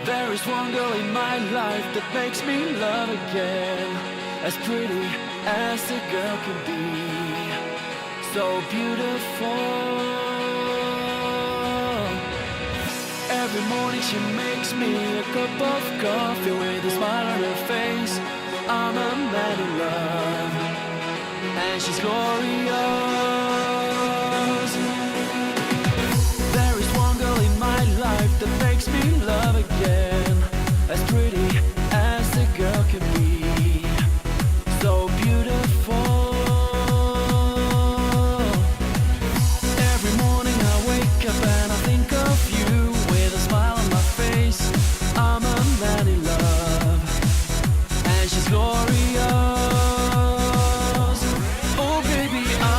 There is one girl in my life that makes me love again. As pretty as a girl can be, so beautiful. Every morning she makes me a cup of coffee with a smile on her face. I'm a man in love, and she's glorious. There is one girl in my life that makes me love again. As pretty as a girl can be, so beautiful. Every morning I wake up and I think of you with a smile on my face. I'm a man in love, and she's glorious. Oh baby, I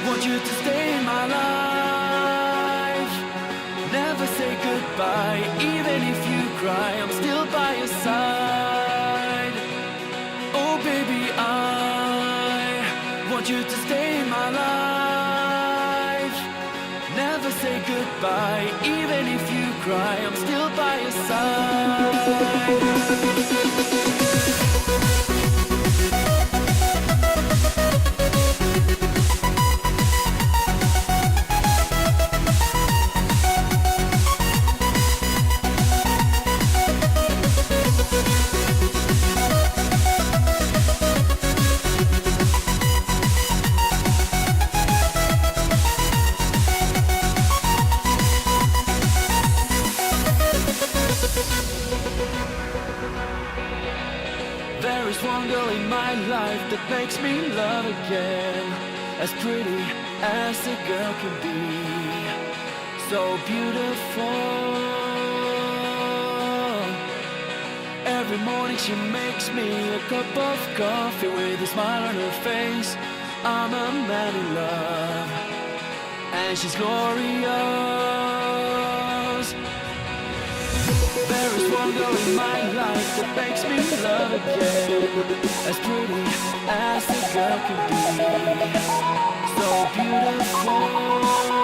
want you to stay in my life. Never say goodbye, even if you cry, I'm still by your side. Oh baby, I want you to stay in my life. Never say goodbye, even if you cry, I'm still by your side. There is one girl in my life that makes me love again. As pretty as a girl can be, so beautiful. Every morning she makes me a cup of coffee with a smile on her face. I'm a man in love, and she's glorious. There is one girl in my life that makes me love again. As pretty as a girl can be, so beautiful.